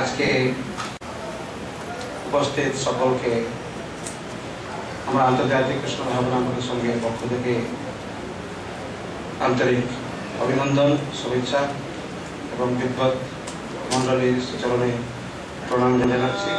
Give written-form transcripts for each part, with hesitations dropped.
আজকে উপস্থিত সকলকে আমরা আন্তর্জাতিক কৃষ্ণ ভাবনা সংঘের পক্ষ থেকে আন্তরিক অভিনন্দন, শুভেচ্ছা এবং বিদ্বৎ মণ্ডলীর চরণে প্রণাম জানাচ্ছি।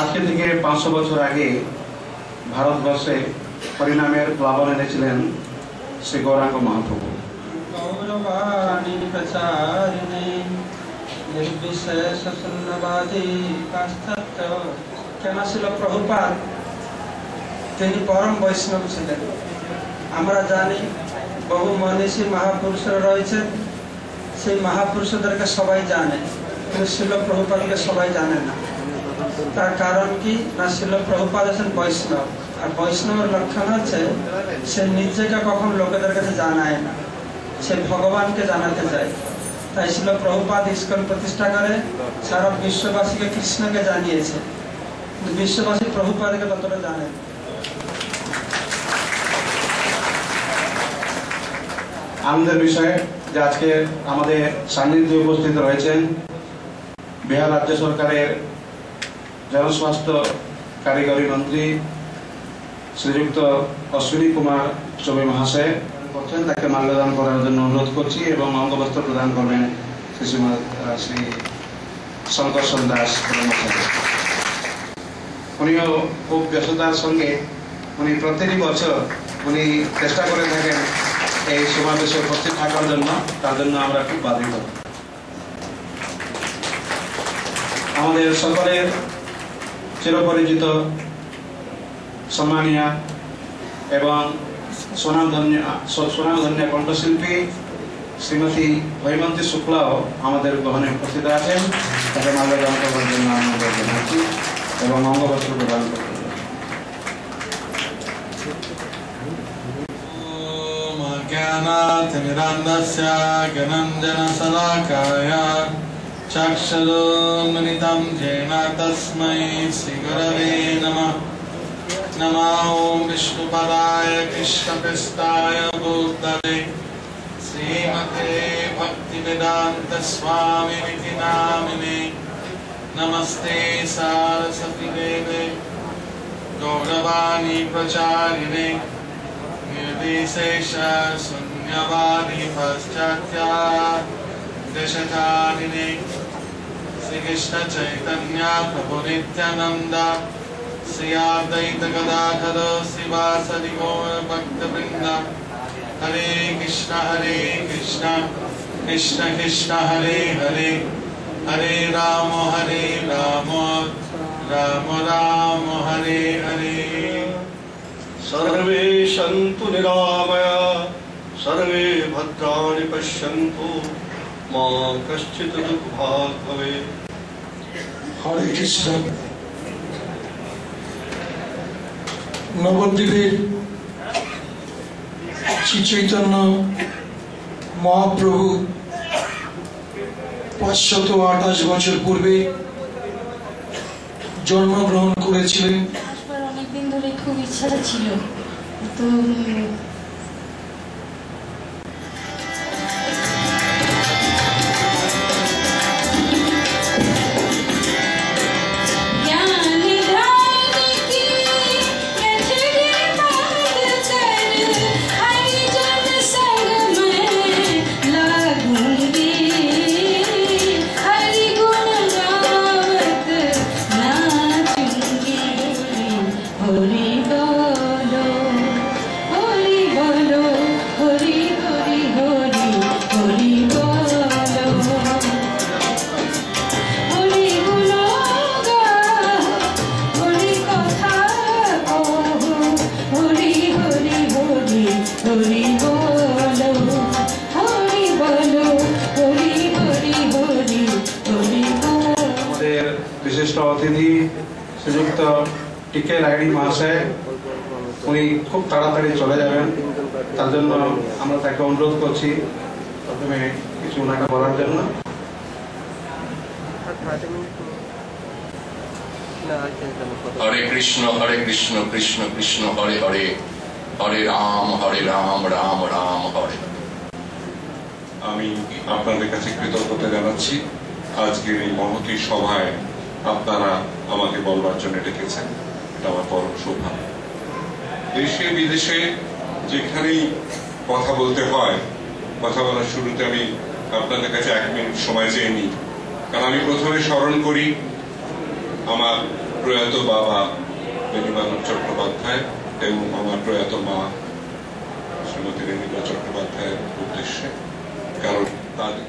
আজকে থেকে 500 বছর আগে ভারতবর্ষে হরিনামের প্লাবন এনেছিলেন শ্রী গৌরাঙ্গ মহাপ্রভু। প্রভুপাদ তিনি পরম বৈষ্ণব ছিলেন। আমরা জানি বহু মনীষী মহাপুরুষরা রয়েছেন, সেই মহাপুরুষদেরকে সবাই জানে, কিন্তু শিল প্রভুপাদকে সবাই জানে না। তার কারণ কি না, শিল প্রভুপাদ আছেন বৈষ্ণব, আর বৈষ্ণবের লক্ষণ হচ্ছে সে নিজেকে কখন লোকেদের কাছে জানায় না, সে ভগবানকে জানাতে যায়। তাই শিল প্রভুপাদ ইস্কন প্রতিষ্ঠা করে সারা বিশ্ববাসীকে কৃষ্ণকে জানিয়েছে, কিন্তু বিশ্ববাসী প্রভুপাদকে ততটা জানে। আনন্দের বিষয় যে আজকে আমাদের সান্নিধ্যে উপস্থিত রয়েছেন বিহার রাজ্য সরকারের জনস্বাস্থ্য কারিগরি মন্ত্রী শ্রীযুক্ত অশ্বিনী কুমার চৌবে মহাশয় করছেন। তাকে মাল্যদান করার জন্য অনুরোধ করছি এবং অঙ্গবস্ত্র প্রদান করবেন শ্রী শঙ্কর দাস। উনিও খুব ব্যস্ততার সঙ্গে উনি প্রত্যেকটি বছর উনি চেষ্টা করে থাকেন এই সমাবেশে উপস্থিত থাকার জন্য, তার জন্য আমরা খুব বাধিত। আমাদের সকলের চিরপরিচিত সম্মানীয় এবং সোনামধন্য কণ্ঠশিল্পী শ্রীমতী হৈমন্তী শুক্লাও আমাদের গ্রহণে উপস্থিত আছেন। তাকে মাল্যদান করার জন্য অনুরোধ জানাচ্ছি এবং অঙ্গবস্ত্র প্রদান করতে। ज्ञानातिमिरान्धस्य ज्ञानाञ्जनशलाकाय चक्षुरुन्मिलितं येन तस्मै श्रीगुरवे नमः। नमो विष्णुपदाय कृष्णपृष्ठाय भूतले श्रीमते भक्तिवेदान्तस्वामिनिति नामिने। नमस्ते सारस्वती देवे गौरवाणी प्रचारिणे निर्विशेष शून्यवादी पाश्चात्या देशकारिणे। श्री कृष्ण चैतन्य प्रभु नित्यानंद श्री अद्वैत गदाधर श्रीवासदि गौर भक्तवृंद। हरे कृष्ण कृष्ण कृष्ण हरे हरे, हरे राम राम राम हरे हरे। सर्वे सन्तु निरामया सर्वे भद्राणि पश्यन्तु मा कश्चित् दुःखभाग् भवेत्। हरे कृष्ण। नवद्वीपेर श्री चैतन्य महाप्रभु 528 বছর পূর্বে জন্মগ্রহণ করেছিলেন। অনেকদিন ধরে খুব ইচ্ছা ছিল, তো Hare হরি বলো হরি বলো হরি হরি হরি হরি বলো। আমাদের বিশিষ্ট অতিথি শ্রীযুক্ত টিকে লাইডি মহাশয়, উনি খুব তাড়াতাড়ি চলে যাবেন, তার জন্য আমরা তাকে অনুরোধ করছি প্রথমে কিছু ওনাকে বলার জন্য। হরে কৃষ্ণ কৃষ্ণ কৃষ্ণ হরে হরে, হরে রাম রাম রাম হরে। আমি আপনাদের কাছে কৃতজ্ঞতা জানাচ্ছি আজকের এই মহতী সভায় আপনারা আমাকে বলবার জন্য ডেকেছেন, এটা আমার পরম সৌভাগ্য। দেশে বিদেশে যেখানেই কথা বলতে হয়, কথা বলার শুরুতে আমি আপনাদের কাছে 1 মিনিট সময় চেয়ে নিই, কারণ আমি প্রথমে স্মরণ করি আমার প্রয়াত বাবা বেণীমাধব চট্টোপাধ্যায় এবং আমার প্রয়াত মা শ্রীমতী রেণুকা চট্টোপাধ্যায়ের উদ্দেশ্যে, কারণ তাদের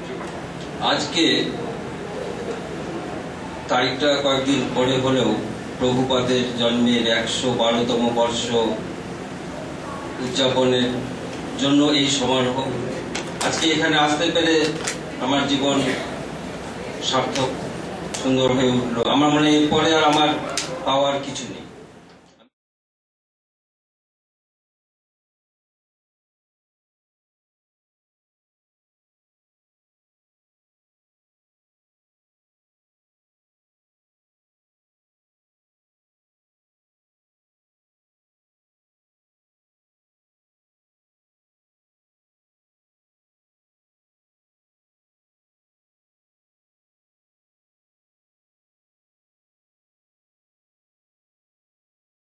আজকে তারিখটা কয়েকদিন পরে হলেও প্রভুপাদের জন্মের 112তম বর্ষ উদযাপনের জন্য এই সমারোহ। আজকে এখানে আসতে পেরে আমার জীবন সার্থক, সুন্দর হয়ে উঠলো। আমার মনে এরপরে আর আমার পাওয়ার কিছু নেই।